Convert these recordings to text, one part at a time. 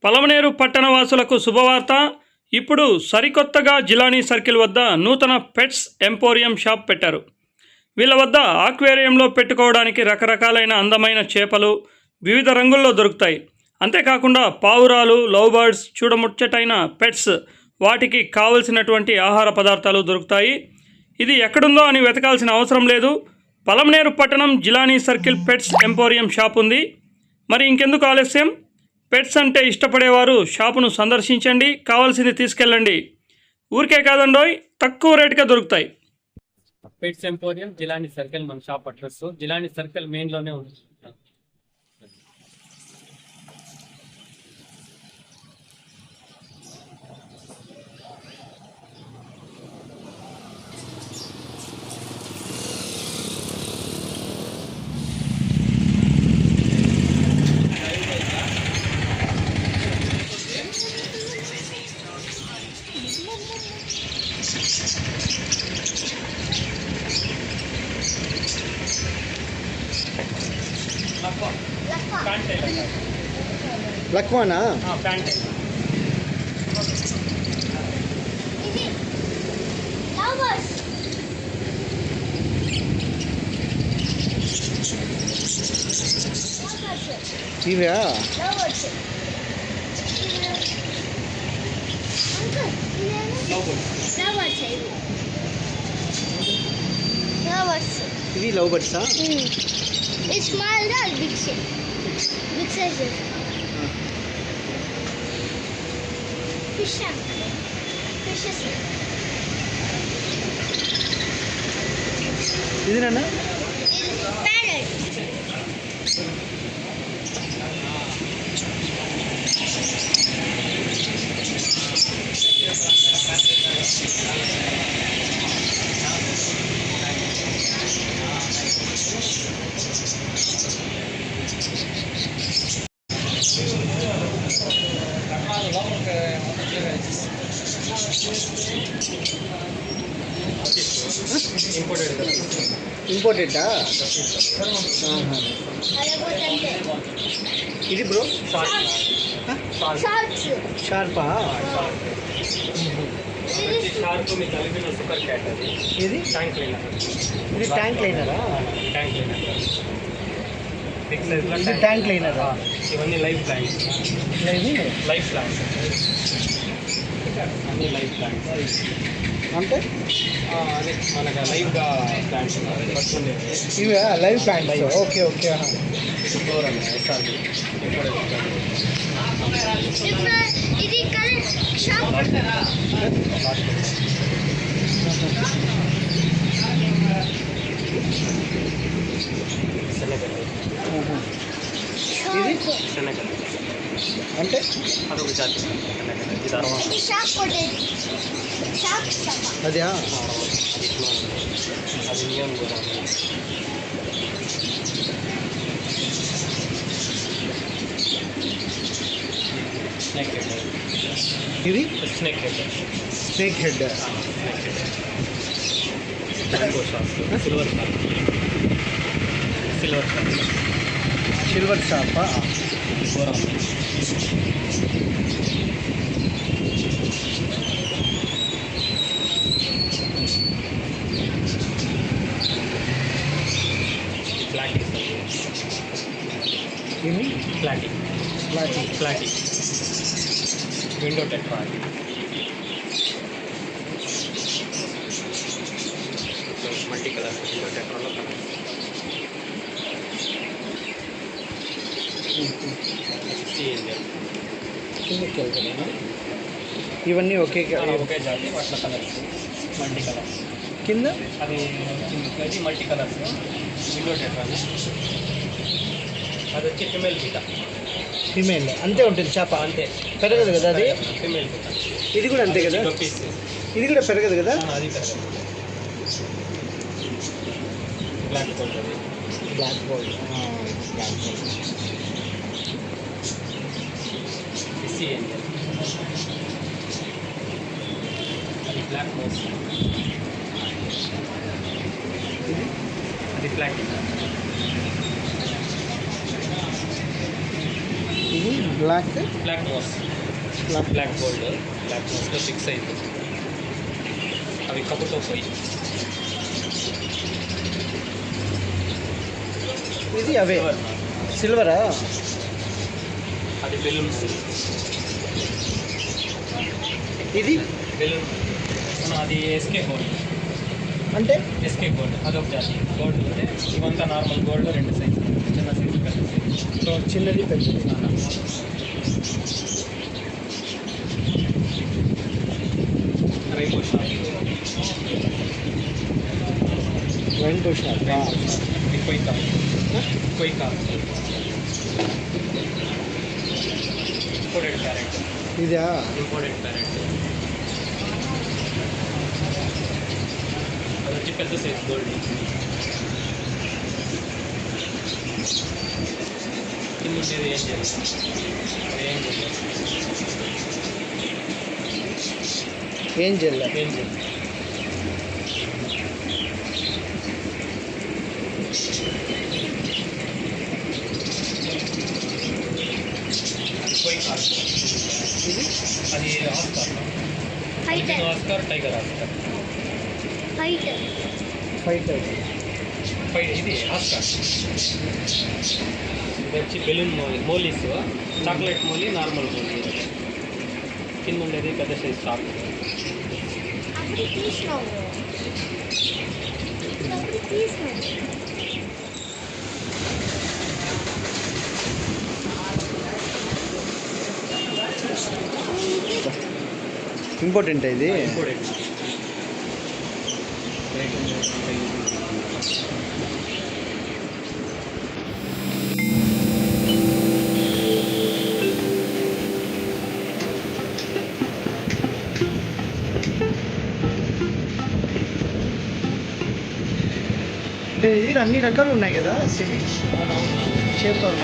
పలమనేరు పట్టణవాసులకు శుభవార్త. ఇప్పుడు సరికొత్తగా జిలానీ సర్కిల్ వద్ద నూతన పెట్స్ ఎంపోరియం షాప్ పెట్టారు. వీళ్ళ వద్ద ఆక్వేరియంలో పెట్టుకోవడానికి రకరకాలైన అందమైన చేపలు వివిధ రంగుల్లో దొరుకుతాయి. అంతేకాకుండా పావురాలు, లవ్ బర్డ్స్, చూడముచ్చటైన పెట్స్, వాటికి కావలసినటువంటి ఆహార పదార్థాలు దొరుకుతాయి. ఇది ఎక్కడుందో అని వెతకాల్సిన అవసరం లేదు. పలమనేరు పట్టణం Jilani circle pets emporium shop ఉంది. మరి ఇంకెందుకు ఆలస్యం? పెట్స్ అంటే ఇష్టపడేవారు షాపును సందర్శించండి, కావాల్సింది తీసుకెళ్ళండి. ఊరికే కాదండోయ్, తక్కువ రేటుగా దొరుకుతాయి. పెట్స్ ఎంపోరియం జిలానీ సర్కిల్ మన షాప్ అడ్రస్ జిలానీ సర్కిల్ మెయిన్లోనే ఉంది. లక్వానా ఇవా ఇవి love బర్డ్సా? It's small or big shape? Big sizes. Fish tank. Fishes. ఇది నాన్న Parrot. ఇంపోర్టెడా? ఇది బ్రో Sharks. షార్పా? షార్క్ మీకు కలిపిన సూపర్ క్యాట్ అది. ఇది ట్యాంక్ క్లీనర్. ఇది ట్యాంక్ లైనరా? ట్యాంక్ క్లీనర్ బిగ్ సైజ్లో ఇది ట్యాంక్ లైనరా? ఇవన్నీ లైఫ్ ప్లాంట్స్. ఇది లైఫ్ ప్లాంట్స్ అన్నీ లైఫ్ ప్లాంట్స్ అంటే అదే మనకు లైవ్గా ప్లాంట్స్ ఇవి live plants. Okay okay. Floor అన్న ఎస్ఆర్బి ఇది కలర్ షాప్. ఇది శనగలు అంటే అదొక జాతి ఇది అరవై ఇది షాప్ కొట్టేది. Shop shop. అదా? అది నియన్ కూడా స్నేక్ హెడ్. ఇది snakehead. Snakehead. Mango shop. Silver shop. Silver shop. సిల్వర్ షాపా? ఫ్లాటీ. ఇది platy. Platy. Platy. Window tetra. Multi colour window టెట్రాలో కలర్. కిందకి వెళ్తాను. ఇవన్నీ ఒకే ఒకే జాతి వాటిలో కలర్స్ మల్టీ కలర్స్. కింద అది మల్టీ కలర్స్ విండో టెట్రా. అది వచ్చి ఫిమేల్ పీట. ఫిమేల్ అంతే ఉంటుంది చేప. అంతే పెరగదు కదా అది? ఫిమేల్ పీట. ఇది కూడా అంతే కదా? పీస్ ఇది కూడా పెరగదు కదా? అది పెరగదు. బ్లాక్ బోల్డ్. బ్లాక్ బోల్డ్. బ్లాక్ బోల్డ్. బిస్సీ ఏంజల్. అది బ్లాక్ మౌస్. అది ఫ్లాట్. ఇది బ్లాక్ బ్లాక్ మోస్ బ్లాక్ గోల్డ్ బ్లాక్ మోస్లో ఫిక్స్ అయింది. అవి కప్పుతో పోయి ఇది అవే సిల్వరా? అది బెలూన్ ఇది బెలూన్ అది ఎస్కే గోల్డ్. అంటే ఎస్కే గోల్డ్ అదొక జాతి గోల్డ్. అంటే ఇవంతా నార్మల్ గోల్డ్ 2 సైజు, చిన్న సైజు పెద్ద సైజు. చిన్నది పెద్దది. Rainbow shop rainbow shop. ఇది కొయ్యకా ఇంపోర్టెడ్ క్యారెట్. ఇదా? ఇంపోర్టెడ్ క్యారెట్ అది వచ్చి పెద్ద సైజ్ గోల్డ్. కింద ఉండేది ఏం చేయాలి? ఏం చేయాలి? ఏం చేయాలి? ఇది అది oscar. Fighter oscar tiger oscar fighter fighter. ఇది ఆస్కార్. ఇది వచ్చి balloon mollies, chocolate molly, normal molly. కింద ఉండేది పెద్ద సైజ్ చాక్లెట్. అప్పుడు తీసినావు అప్పుడు తీసినావు. ఇంపార్టెంట్ ఇది. ఇంపోర్టెడ్. ఇది అన్ని రకాలు ఉన్నాయి కదా చేపలు.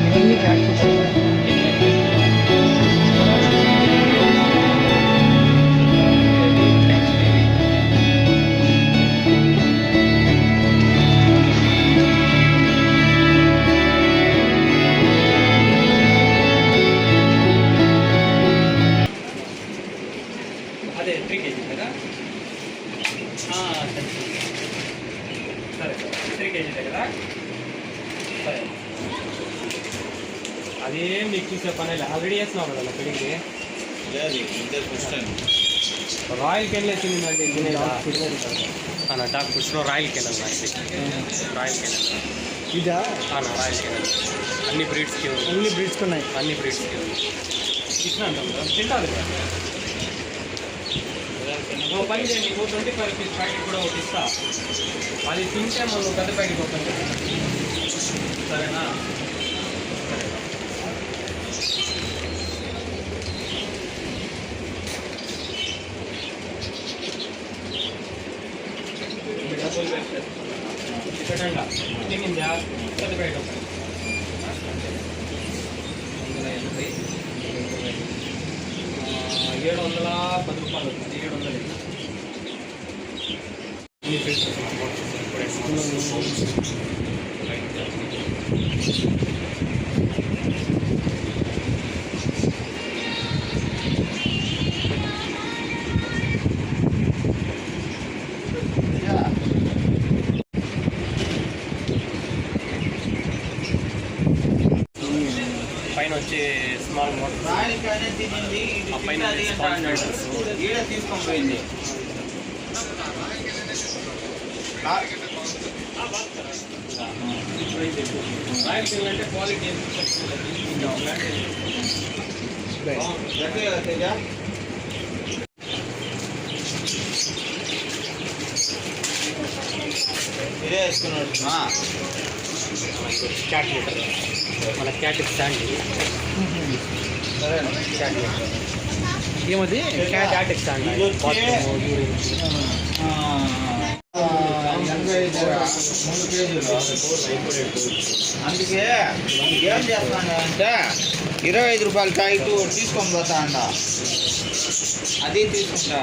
ఇవన్నీ క్యాట్ ఫుడ్. అదే 3 kg కదా? సరే 3 kg కదా? సరే అదేం నీకు చూసే పని ఆల్రెడీ వేస్తున్నావు కదా పెళ్ళికి. రాయల్ కెన్ వేసిందండి అన్న డాక్ ఫుడ్స్లో రాయల్ కెన్ అన్న. ఇది రాయల్ కెన్ ఇదా? అన్న రాయల్ కెన్ అన్ని బ్రీడ్స్కి ఉంది. అన్ని బ్రీడ్స్ ఉన్నాయి. అన్ని బ్రీడ్స్కి ఉంది. ఇచ్చినాను తింటారు కదా. ఓ పని చేయండి, 25 రూపీస్ ప్యాకెట్ కూడా ఒకటి ఇస్తా. అది తింటే మనం పెద్ద ప్యాకెట్ ఓపెన్ చేస్తాం. సరేనా? డబ్బులు పెట్టండి. తినిందా పెద్ద ప్యాకెట్ ఓపెన్ 710 రూపాయలు వచ్చింది. 700 పైన వచ్చి స్మాల్ మోటార్, ఆ పైన తీసుకొని రాయలసీమ అంటే క్వాలిటీ ఇదే వేసుకున్నాడు. క్యాట్ లీటర్ మన క్యాట్ స్టాండ్. సరే క్యాట్ లీటర్ ఏమది క్యాట్ ఎక్స్టాండ్ బాత్రూమ్ యూరిన్ 3 కేజీలు అందుకే ఏం చేస్తాను అంటే 25 రూపాయల ప్యాకెట్ తీసుకొని పోతా అంట అది తీసుకుంటా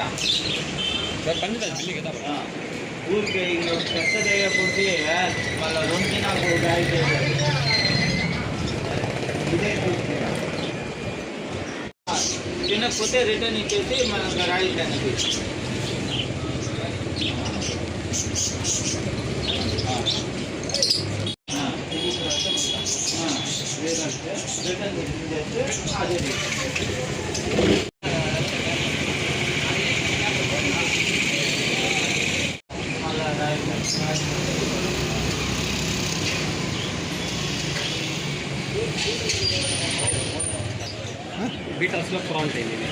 ఊరికి పెద్ద చేయకపోతే మళ్ళీ 2 దినాలకు ప్యాకెట్ ఇదే తీసుకుంటా తినకపోతే రిటర్న్ ఇచ్చేసి మనకు రాయిల్ అనేది లేదంటే రిటర్న్ చేస్తే అదే మళ్ళా రాయిల్ బీటాస్లో ప్రాంట్ అయింది ఇది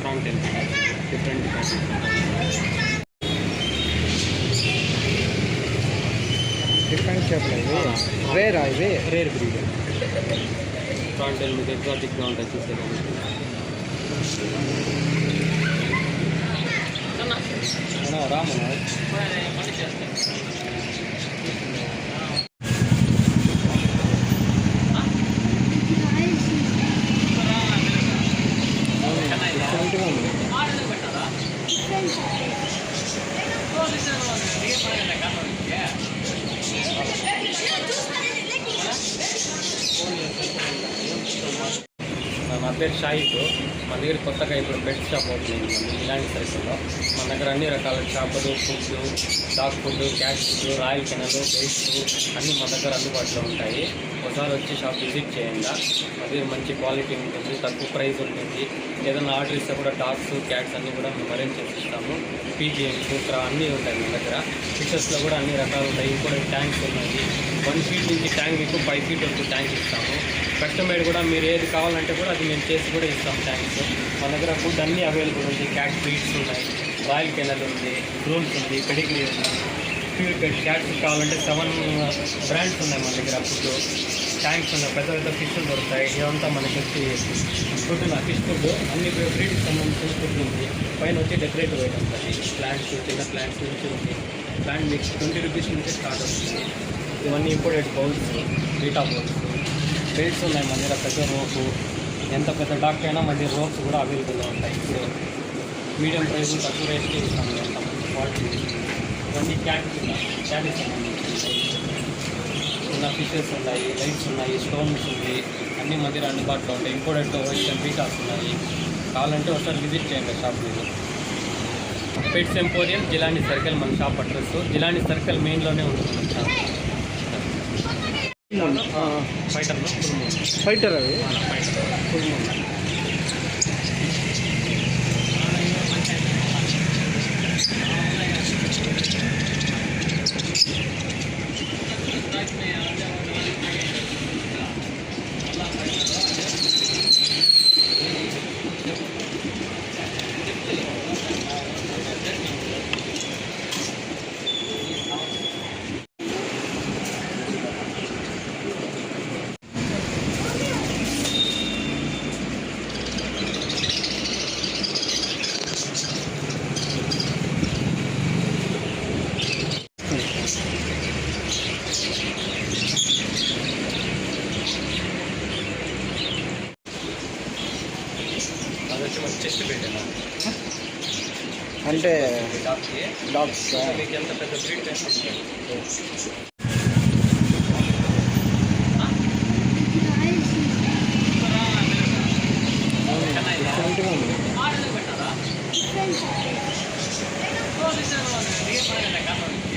ప్రాంట్ అయింది డిఫరెంట్ డిఫరెంట్ షేప్లో ఇవి రేరా ఇవి రేర్ బ్రీడ్ ప్రాంట్ మీకు ఎగ్జాటిక్గా ఉంటాయి చూసేదానికి రామన్నా డిఫరెంట్గా ఉంది నా పేరు షాయిక్ మన దగ్గర కొత్తగా ఇప్పుడు పెట్ షాప్ ఓపెన్ అయింది ఇలాంటి సైజులో మన దగ్గర అన్ని రకాల చేపలు food dog food cat food Royal Canin baits అన్నీ మన దగ్గర అందుబాటులో ఉంటాయి ఒకసారి వచ్చి షాప్ విజిట్ చేయండి మన దగ్గర మంచి క్వాలిటీ ఉంటుంది తక్కువ ప్రైస్ ఉంటుంది ఏదైనా ఆర్డర్ ఇస్తే కూడా డాగ్స్ క్యాట్స్ అన్నీ కూడా మేము అరేంజ్ చేసి ఇస్తాము పీజిఎన్ సూత్ర అన్నీ ఉంటాయి మన దగ్గర ఫిషెస్లో కూడా అన్ని రకాలు ఉంటాయి ఇంకోటి ట్యాంక్స్ ఉన్నాయి 1 ఫీట్ నుంచి ట్యాంక్ మీకు 5 ఫీట్ వరకు ట్యాంక్ ఇస్తాము కస్టమైడ్ కూడా మీరు ఏది కావాలంటే కూడా అది మేము చేసి కూడా ఇస్తాం ట్యాంక్స్ మన దగ్గర ఫుడ్ అన్నీ అవైలబుల్ ఉంది క్యాట్ ఫీడ్స్ ఉన్నాయి రాయల్ కెనల్ ఉంది గ్రూమ్స్ ఉంది పెడిగ్రీ ఉంది ప్యూర్ పెట్ క్యాట్స్ కావాలంటే 7 బ్రాండ్స్ ఉన్నాయి మన దగ్గర ఫుడ్ ట్యాంక్స్ ఉన్నాయి పెద్ద పెద్ద ఫిష్లు దొరుకుతాయి ఇదంతా మనకి వచ్చి ఫుడ్ ఫిష్ ఫుడ్ అన్ని బ్రీడ్కి సంబంధించిన ఫుడ్ ఉంది పైన వచ్చి డెకరేటివ్ ఐటమ్స్ అది ప్లాంట్స్ చిన్న ప్లాంట్స్ నుంచి ఉంది ప్లాంట్ మీకు 20 రూపీస్ నుంచి స్టార్ట్ అవుతుంది ఇవన్నీ imported bowls beta bowls belts ఉన్నాయి మన దగ్గర పెద్ద రోపు ఎంత పెద్ద డాక్ అయినా మన దగ్గర రోప్స్ కూడా అవైలబుల్గా ఉంటాయి ఇప్పుడు మీడియం ప్రైస్ తక్కువ రేట్కి ఇస్తాము ఎంత మంచి క్వాలిటీ ఇవన్నీ క్యాట్కి సంబంధించి చిన్న ఫిషెస్ ఉన్నాయి లైట్స్ ఉన్నాయి స్టోన్స్ ఉంది అన్నీ మన దగ్గర అందుబాటులో ఉంటాయి ఇంపోర్టెడ్ వైట్ బీటాస్ ఉన్నాయి కావాలంటే ఒకసారి విజిట్ చేయండి షాప్ మీరు పెట్స్ ఎంపోరియం జిలానీ సర్కిల్ మన షాప్ అడ్రస్ జిలానీ సర్కిల్ మెయిన్లోనే ఉంటుంది మన షాప్ ఫైటర్లో ఫైటర్ అవి ఫుల్ చెస్ట్ పెట్టాను అంటే డాక్కి డాగ్స్ మీకు ఎంత పెద్ద బ్రీడ్ డిఫరెంట్గా ఉంది Different.